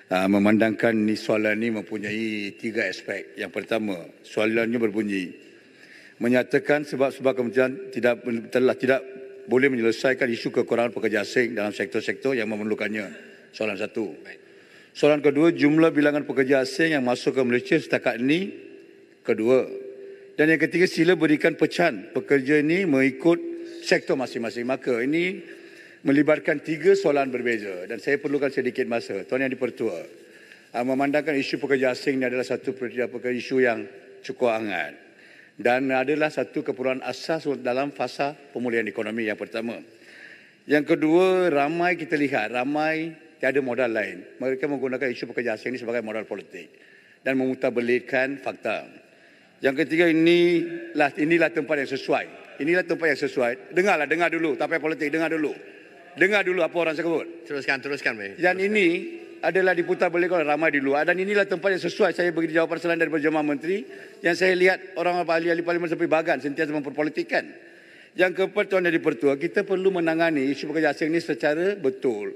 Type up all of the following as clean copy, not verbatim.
memandangkan soalan ini mempunyai 3 aspek. Yang pertama, soalannya berbunyi, menyatakan sebab-sebab kementerian telah tidak boleh menyelesaikan isu kekurangan pekerja asing dalam sektor-sektor yang memerlukannya. Soalan satu. Soalan kedua, jumlah bilangan pekerja asing yang masuk ke Malaysia setakat ini. Kedua. Dan yang ketiga, sila berikan pecahan pekerja ini mengikut sektor masing-masing. Maka ini melibatkan 3 soalan berbeza dan saya perlukan sedikit masa. Tuan Yang di-Pertua, memandangkan isu pekerja asing ini adalah satu isu yang cukup hangat dan adalah satu keperluan asas dalam fasa pemulihan ekonomi yang pertama. Yang kedua, ramai kita lihat, tiada modal lain. Mereka menggunakan isu pekerja asing ini sebagai modal politik dan memutarbelitkan fakta. Yang ketiga, inilah tempat yang sesuai. Inilah tempat yang sesuai. Dengar dulu. Tak payah politik, dengar dulu. Dengar dulu apa orang sebut. Teruskan. Dan ini adalah diputarbelikkan oleh ramai di luar. Dan inilah tempat yang sesuai. Saya beri jawapan selain daripada Jemaah Menteri. Yang saya lihat orang ahli-ahli parlimen sampai bagan sentiasa memperpolitikkan. Yang keempat, Tuan Yang di-Pertua, kita perlu menangani isu pekerja asing ini secara betul.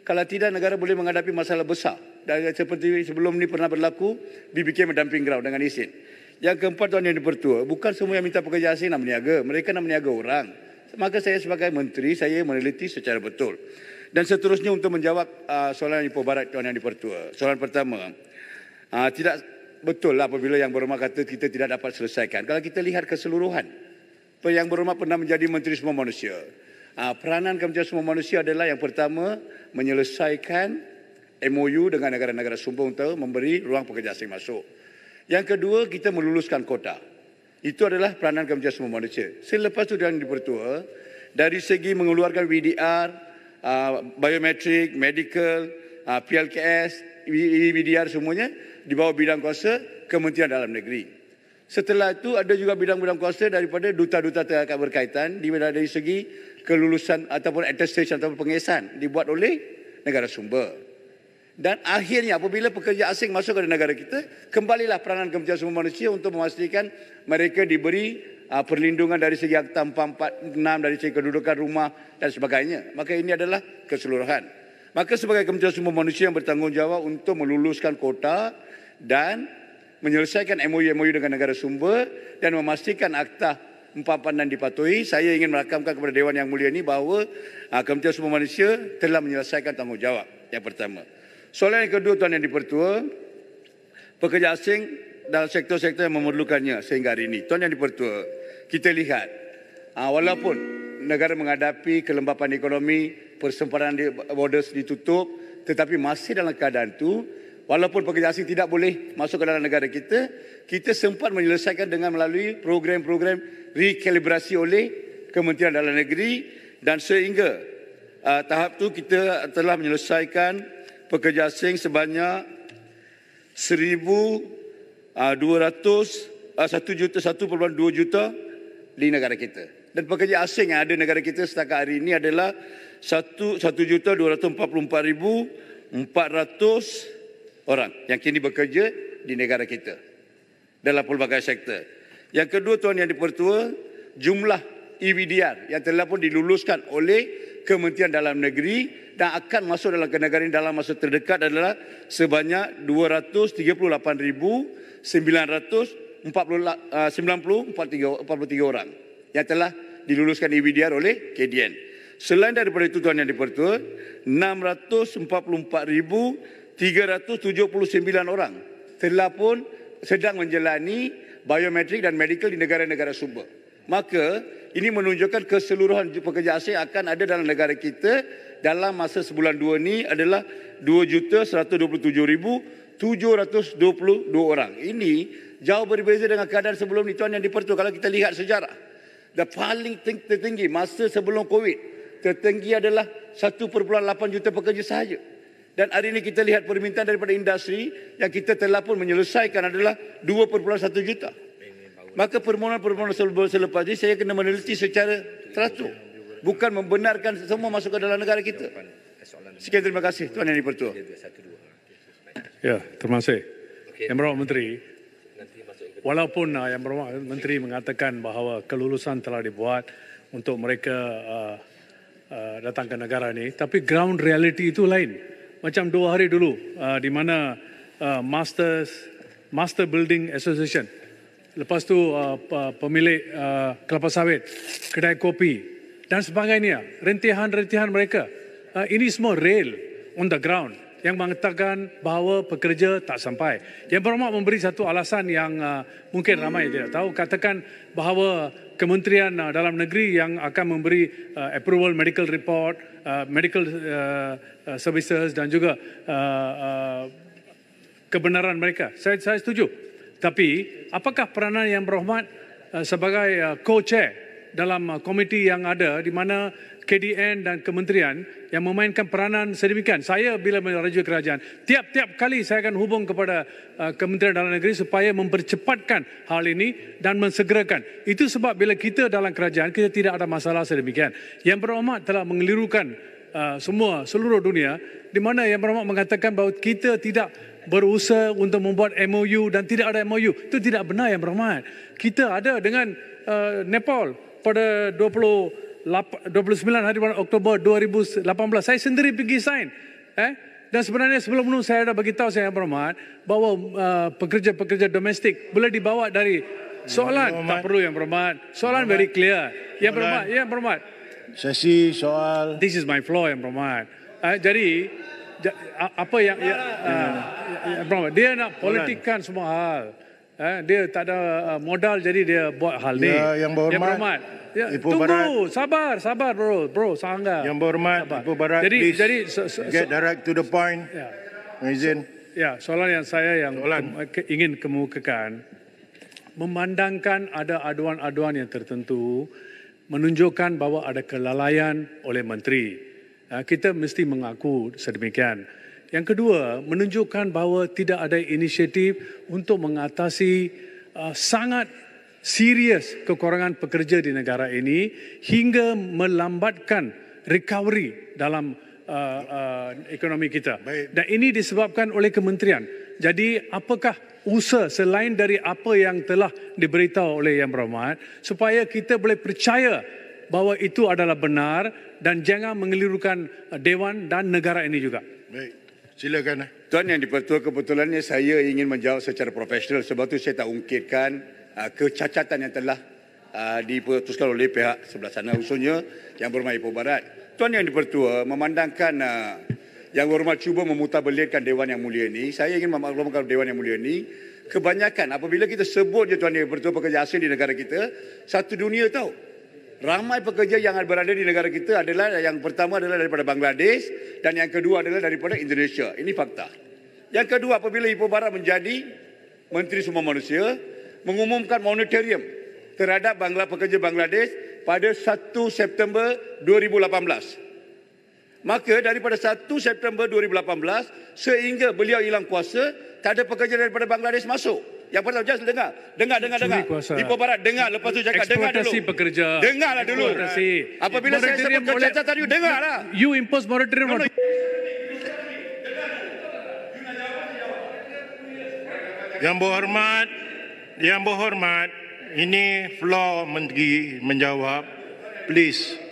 Kalau tidak, negara boleh menghadapi masalah besar. Dan seperti sebelum ini pernah berlaku, BBK mendamping ground dengan izin. Yang keempat, Tuan Yang di-Pertua, bukan semua yang minta pekerja asing nak meniaga. Mereka nak meniaga orang. Maka saya sebagai menteri, saya meneliti secara betul. Dan seterusnya untuk menjawab soalan Ipoh Barat, Tuan Yang di-Pertua. Soalan pertama, tidak betul lah apabila Yang Berhormat kata kita tidak dapat selesaikan. Kalau kita lihat keseluruhan, Yang Berhormat pernah menjadi Menteri Semua Manusia. Peranan Kementerian Semua Manusia adalah yang pertama, menyelesaikan MOU dengan negara-negara sumber untuk memberi ruang pekerja asing masuk. Yang kedua, kita meluluskan kota. Itu adalah peranan Kementerian Semua Manusia. Selepas itu, Yang di-Pertua, dari segi mengeluarkan VDR, biometrik, medical, PLKS, VDR semuanya di bawah bidang kuasa Kementerian Dalam Negeri. Setelah itu ada juga bidang-bidang kuasa daripada duta-duta terkait berkaitan dari segi kelulusan ataupun attestation ataupun pengesahan dibuat oleh negara sumber. Dan akhirnya apabila pekerja asing masuk ke negara kita, kembalilah peranan Kementerian Semua Manusia untuk memastikan mereka diberi perlindungan dari segi Akta 446, dari segi kedudukan rumah dan sebagainya. Maka ini adalah keseluruhan. Maka sebagai Kementerian Semua Manusia yang bertanggungjawab untuk meluluskan kota dan menyelesaikan MOU dengan negara sumber dan memastikan Akta 446 dipatuhi, saya ingin merakamkan kepada Dewan Yang Mulia ini bahawa Kementerian Semua Manusia telah menyelesaikan tanggungjawab. Yang pertama. Soalan yang kedua, Tuan Yang di-Pertua, pekerja asing dalam sektor-sektor yang memerlukannya sehingga hari ini. Tuan Yang di-Pertua, kita lihat walaupun negara menghadapi kelembapan ekonomi, persempadan borders ditutup, tetapi masih dalam keadaan itu, walaupun pekerja asing tidak boleh masuk ke dalam negara kita, kita sempat menyelesaikan dengan melalui program-program rekalibrasi oleh Kementerian Dalam Negeri dan sehingga tahap itu kita telah menyelesaikan pekerja asing sebanyak 1,2 juta di negara kita. Dan pekerja asing yang ada di negara kita setakat hari ini adalah 1,244,400 orang yang kini bekerja di negara kita dalam pelbagai sektor. Yang kedua, Tuan Yang di-Pertua, jumlah EVDR yang telah pun diluluskan oleh Kementerian Dalam Negeri dan akan masuk dalam negara ini dalam masa terdekat adalah sebanyak 238,943 orang yang telah diluluskan EVDR oleh KDN. Selain daripada itu, Tuan Yang di-Pertua, 644,379 orang telah pun sedang menjalani biometrik dan medical di negara-negara sumber. Maka ini menunjukkan keseluruhan pekerja asing akan ada dalam negara kita dalam masa sebulan 2 ini adalah 2,127,722 orang. Ini jauh berbeza dengan keadaan sebelum ini, Tuan Yang di-Pertua. Kalau kita lihat sejarah, paling tertinggi masa sebelum COVID, tertinggi adalah 1,8 juta pekerja sahaja. Dan hari ini kita lihat permintaan daripada industri yang kita telah pun menyelesaikan adalah 2,1 juta. Maka permohonan-permohonan selepas ini saya kena meneliti secara teratur. Bukan membenarkan semua masuk ke dalam negara kita. Sekian, terima kasih Tuan Yang di-Pertua. Ya, terima kasih. Yang Berhormat Menteri, walaupun Yang Berhormat Menteri mengatakan bahawa kelulusan telah dibuat untuk mereka datang ke negara ini, tapi ground reality itu lain. macam 2 hari dulu di mana Master Building Association, lepas tu pemilik kelapa sawit, kedai kopi dan sebagainya, rentihan-rentihan mereka. Ini semua real on the ground yang mengatakan bahawa pekerja tak sampai. Yang Berhormat memberi satu alasan yang mungkin ramai tidak tahu, katakan bahawa Kementerian Dalam Negeri yang akan memberi approval medical report, medical services dan juga kebenaran mereka. Saya setuju. Tapi apakah peranan Yang Berhormat sebagai co-chair dalam komiti yang ada di mana KDN dan kementerian yang memainkan peranan sedemikian? Saya bila merajuk kerajaan, tiap-tiap kali saya akan hubung kepada Kementerian Dalam Negeri supaya mempercepatkan hal ini dan mensegerakan. Itu sebab bila kita dalam kerajaan, kita tidak ada masalah sedemikian. Yang Berhormat telah mengelirukan seluruh dunia di mana Yang Berhormat mengatakan bahawa kita tidak berusaha untuk membuat MOU dan tidak ada MOU. Itu tidak benar, Yang Berhormat. Kita ada dengan Nepal pada 29 hari Oktober 2018. Saya sendiri pergi sign. Dan sebenarnya sebelum itu saya dah beritahu Yang Berhormat bahawa pekerja-pekerja domestik boleh dibawa dari soalan. Tak perlu Yang Berhormat. Soalan very clear. Yang Berhormat. Sesi soal. This is my floor, Yang Berhormat. Jadi apa yang dia nak politikkan semua hal. Dia tak ada modal jadi dia buat hal ni. Yang Berhormat. Tunggu, Barat. sabar bro, sangat. Yang Berhormat, Ibu Barat, please get direct to the point. Izin. Ya, soalan yang saya ingin kemukakan, memandangkan ada aduan-aduan yang tertentu menunjukkan bahawa ada kelalaian oleh menteri. Kita mesti mengaku sedemikian. Yang kedua, menunjukkan bahawa tidak ada inisiatif untuk mengatasi sangat serius kekurangan pekerja di negara ini hingga melambatkan recovery dalam ekonomi kita. Dan ini disebabkan oleh kementerian. Jadi apakah usaha selain dari apa yang telah diberitahu oleh Yang Berhormat supaya kita boleh percaya bahawa itu adalah benar dan jangan mengelirukan Dewan dan negara ini juga? Baik, silakan. Tuan Yang di-Pertua, kebetulannya saya ingin menjawab secara profesional, sebab itu saya tak ungkitkan kecacatan yang telah diputuskan oleh pihak sebelah sana, khususnya Yang Berhormat Ipoh Barat. Tuan Yang di-Pertua, memandangkan Yang Berhormat cuba memutabelitkan Dewan Yang Mulia ini, saya ingin memaklumkan Dewan Yang Mulia ini, kebanyakan apabila kita sebut je Tuan Yang di-Pertua pekerja asing di negara kita, satu dunia tahu. Ramai pekerja yang berada di negara kita adalah, yang pertama adalah daripada Bangladesh dan yang kedua adalah daripada Indonesia. Ini fakta. Yang kedua, apabila Ipoh Barat menjadi Menteri Sumber Manusia, mengumumkan moratorium terhadap pekerja Bangladesh pada 1 September 2018. Maka daripada 1 September 2018 sehingga beliau hilang kuasa, tak ada pekerja daripada Bangladesh masuk. Yang pertama, just dengar. Ipoh Barat dengar, lepas tu cakap dengar dulu. Eksploitasi pekerja. Dengarlah dulu. Apabila saya sebut kecacatan, you dengarlah. You impose moratorium. Yang Berhormat, ini floor menteri menjawab. Please.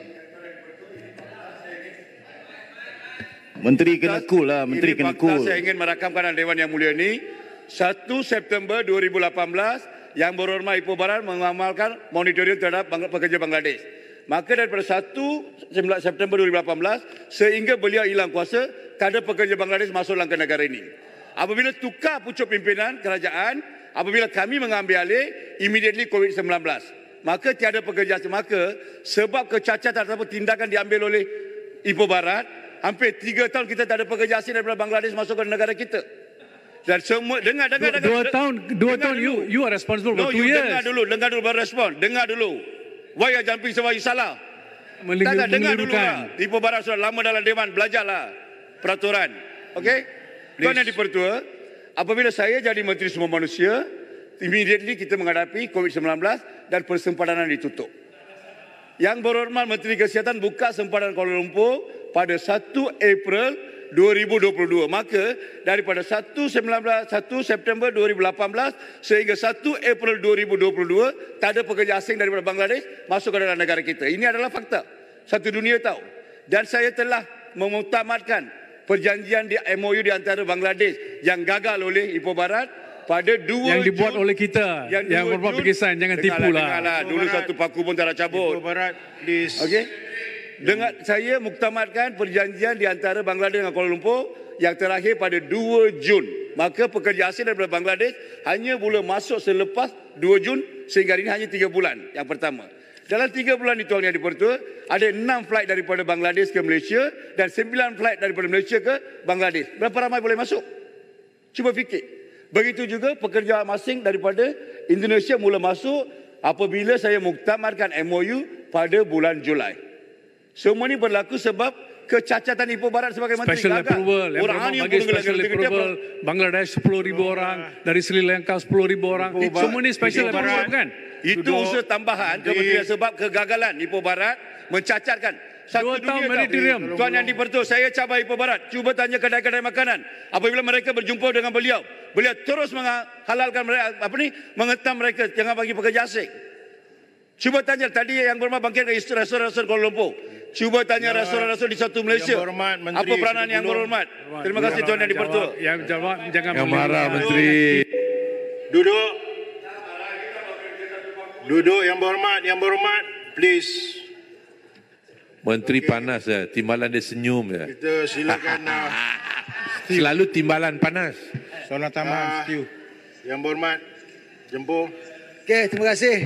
Menteri kena cool lah, Menteri kena cool. Saya ingin merakamkan Dewan Yang Mulia ini. 1 September 2018, Yang Berhormat Ipoh Barat mengamalkan moratorium terhadap pekerja Bangladesh. Maka daripada 1 September 2018 sehingga beliau hilang kuasa, tak ada pekerja Bangladesh masuk dalam negara ini. Apabila tukar pucuk pimpinan kerajaan, apabila kami mengambil alih, immediately COVID-19. Maka tiada pekerja asing. Maka sebab kecacatan ataupun tindakan diambil oleh Ipoh Barat, hampir 3 tahun kita tak ada pekerja asing daripada Bangladesh masuk ke negara kita. Dan semua dengar. 2 tahun you are responsible for 2 years. Dengar dulu baru respon. Dengar dulu. Why you jumping sebab you salah? Tak dengar dulu lah. Ipoh Barat sudah lama dalam Dewan, belajarlah peraturan. Okey? Tuan Yang di-Pertua, apabila saya jadi Menteri Sumber Manusia, immediately kita menghadapi COVID-19 dan persempadan ditutup. Yang Berhormat Menteri Kesihatan buka sempadan Kuala Lumpur pada 1 April 2022. Maka daripada 1 September 2018 sehingga 1 April 2022 tak ada pekerja asing daripada Bangladesh masuk ke dalam negara kita. Ini adalah fakta. Satu dunia tahu. Dan saya telah memutamatkan perjanjian di MOU di antara Bangladesh yang gagal oleh Ipoh Barat pada 2 yang dibuat Jun, oleh kita. Yang berbuat perkisan, jangan tipu lah. Dulu satu paku pun tak nak cabut. Ipoh Barat, please. Okey. Dengan saya muktamadkan perjanjian di antara Bangladesh dengan Kuala Lumpur yang terakhir pada 2 Jun. Maka pekerja asing daripada Bangladesh hanya boleh masuk selepas 2 Jun sehingga ini hanya 3 bulan yang pertama. Dalam 3 bulan itu Yang di-Pertua, ada 6 flight daripada Bangladesh ke Malaysia dan 9 flight daripada Malaysia ke Bangladesh. Berapa ramai boleh masuk? Cuba fikir. Begitu juga pekerja asing daripada Indonesia mula masuk apabila saya muktamadkan MOU pada bulan Julai. Semua ini berlaku sebab kecacatan Ipoh Barat sebagai menteri Special gagal. approval. Yang Orang berhubung yang bagi pun special approval. Bangladesh 10,000 orang. Dari Sri Lanka 10,000 orang. Semua ini special approval kan? Itu unsur tambahan kementerian sebab kegagalan Ipoh Barat mencacatkan. Satu 2 tahun dunia moratorium. Tuan Yang di-Pertua, saya cabar Ipoh Barat. Cuba tanya kedai-kedai makanan. Apabila mereka berjumpa dengan beliau terus menghalalkan mereka, mengetam mereka jangan bagi pekerja asing. Cuba tanya tadi yang berhormat bangkit ke restoran-restoran Kuala Lumpur. Cuba tanya restoran-restoran di satu Malaysia. Apa peranan yang berhormat? Terima kasih Tuan Yang di-Pertua. Yang jawab jangan Yang marah Menteri. Duduk. Duduk yang berhormat, please. Menteri panas ya, timbalan dia senyum ya. Kita silakan. Selalu timbalan panas. Soalan tambahan, Yang berhormat, Jempol. Okey, terima kasih.